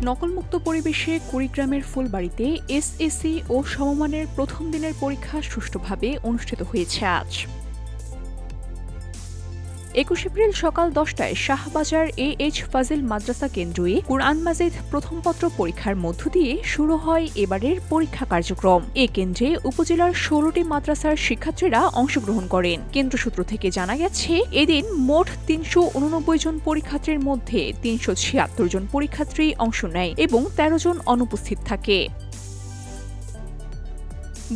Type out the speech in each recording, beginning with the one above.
নকলমুক্ত পরিবেশে কুড়িগ্রামের ফুলবাড়িতে এসএসসি ও সমমানের প্রথম দিনের পরীক্ষা সুষ্ঠুভাবে অনুষ্ঠিত হয়েছে আজ। ২১ এপ্রিল সকাল ১০টায় শাহবাজার এএইচ ফাজিল মাদ্রাসা কেন্দ্রে কুরআন মাজিদ প্রথম পত্র পরীক্ষার মধ্য দিয়ে শুরু হয় এবারের পরীক্ষা কার্যক্রম। এ কেন্দ্রে উপজেলার ১৬টি মাদ্রাসার শিক্ষার্থীরা অংশগ্রহণ করেন। কেন্দ্র সূত্র থেকে জানা গেছে, এদিন মোট ৩৮৯ জন পরীক্ষার্থীর মধ্যে ৩৭৬ জন পরীক্ষার্থী অংশ নেয় এবং ১৩ জন অনুপস্থিত থাকে।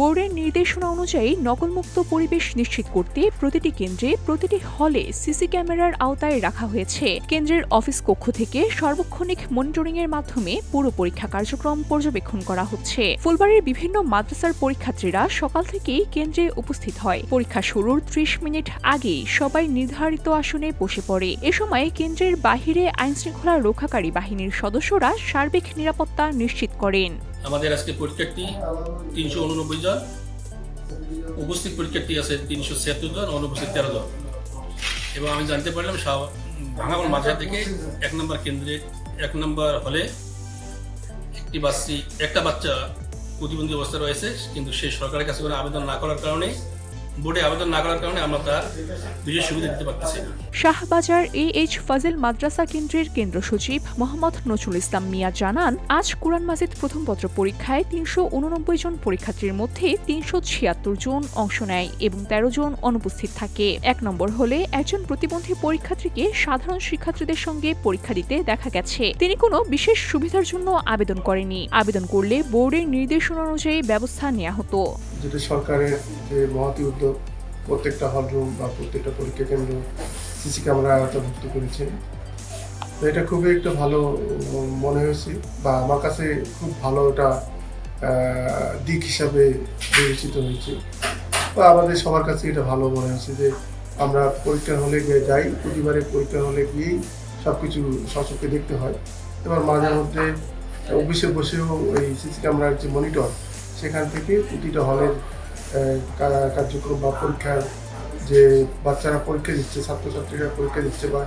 বোর্ডের নির্দেশনা অনুযায়ী নকলমুক্ত পরিবেশ নিশ্চিত করতে প্রতিটি কেন্দ্রে প্রতিটি হলে সিসি ক্যামেরার আওতায় রাখা হয়েছে। কেন্দ্রের অফিস কক্ষ থেকে সার্বক্ষণিক মনিটরিংয়ের মাধ্যমে পুরো পরীক্ষা কার্যক্রম পর্যবেক্ষণ করা হচ্ছে। ফুলবাড়ির বিভিন্ন মাদ্রাসার পরীক্ষার্থীরা সকাল থেকেই কেন্দ্রে উপস্থিত হয়। পরীক্ষা শুরুর ৩০ মিনিট আগেই সবাই নির্ধারিত আসনে বসে পড়ে। এ সময় কেন্দ্রের বাহিরে আইনশৃঙ্খলা রক্ষাকারী বাহিনীর সদস্যরা সার্বিক নিরাপত্তা নিশ্চিত করেন। আমাদের আজকে পরীক্ষার্থী ৩৮৯ জন, উপস্থিত পরীক্ষার্থী আছে ৩৭৬ জন, অনুপস্থিত ১৩ জন। এবং আমি জানতে পারলাম ভাঙাবল মাদ্রাসা থেকে ১ নম্বর কেন্দ্রে ১ নম্বর হলে একটা বাচ্চা প্রতিবন্ধী অবস্থা রয়েছে, কিন্তু সে সরকারের কাছে আবেদন না করার কারণে বোর্ডে আবেদন না করার কারণে আমরা তার বিশেষ সুবিধা দিতে পারতেছি না। শাহবাজার এএইচ ফাজিল মাদ্রাসা কেন্দ্রের কেন্দ্র সচিব মোহাম্মদ নজরুল ইসলাম মিয়া জানান, আজ কুরআন মাজিদ প্রথম পত্র পরীক্ষায় ৩৮৯ জন পরীক্ষার্থীর মধ্যে ৩৭৬ জন অংশ নেয় এবং ১৩ জন অনুপস্থিত থাকে। ১ নম্বর হলে একজন প্রতিবন্ধী পরীক্ষার্থীকে সাধারণ শিক্ষার্থীদের সঙ্গে পরীক্ষা দিতে দেখা গেছে। তিনি কোনো বিশেষ সুবিধার জন্য আবেদন করেনি। আবেদন করলে বোর্ডের নির্দেশনা অনুযায়ী ব্যবস্থা নেওয়া হতো। যেটা সরকারের যে মহতি উদ্যোগ, প্রত্যেকটা হলরুম বা প্রত্যেকটা পরীক্ষা কেন্দ্র সিসি ক্যামেরা আওতাভুক্ত করেছে, তো এটা খুবই একটা ভালো মনে হয়েছে বা আমার কাছে খুব ভালো একটা দিক হিসাবে বিবেচিত হয়েছে বা আমাদের সবার কাছে এটা ভালো মনে হয়েছে যে আমরা পরীক্ষার হলে গিয়ে যাই, প্রতিবারে পরীক্ষার হলে গিয়েই সব কিছু সচক্ষে দেখতে হয়। এবার মাঝে মধ্যে অফিসে বসেও এই সিসি ক্যামেরার যে মনিটর, সেখান থেকে প্রতিটা হলের কার্যক্রম বা পরীক্ষার যে বাচ্চারা পরীক্ষা দিচ্ছে, ছাত্রছাত্রীরা পরীক্ষা দিচ্ছে বা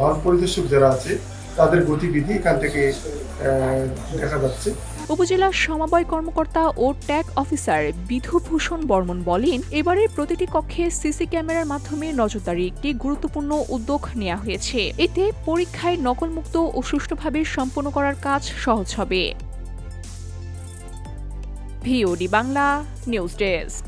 হল পরিদর্শক যারা আছে তাদের গতিবিধি এখান থেকে দেখা যাচ্ছে। উপজেলা সমবায় কর্মকর্তা ও ট্যাগ অফিসার বিধুভূষণ বর্মন বলেন, এবারের প্রতিটি কক্ষে সিসি ক্যামেরার মাধ্যমে নজরদারি একটি গুরুত্বপূর্ণ উদ্যোগ নেওয়া হয়েছে। এতে পরীক্ষায় নকলমুক্ত ও সুষ্ঠুভাবে সম্পন্ন করার কাজ সহজ হবে। VOD Bangla news desk.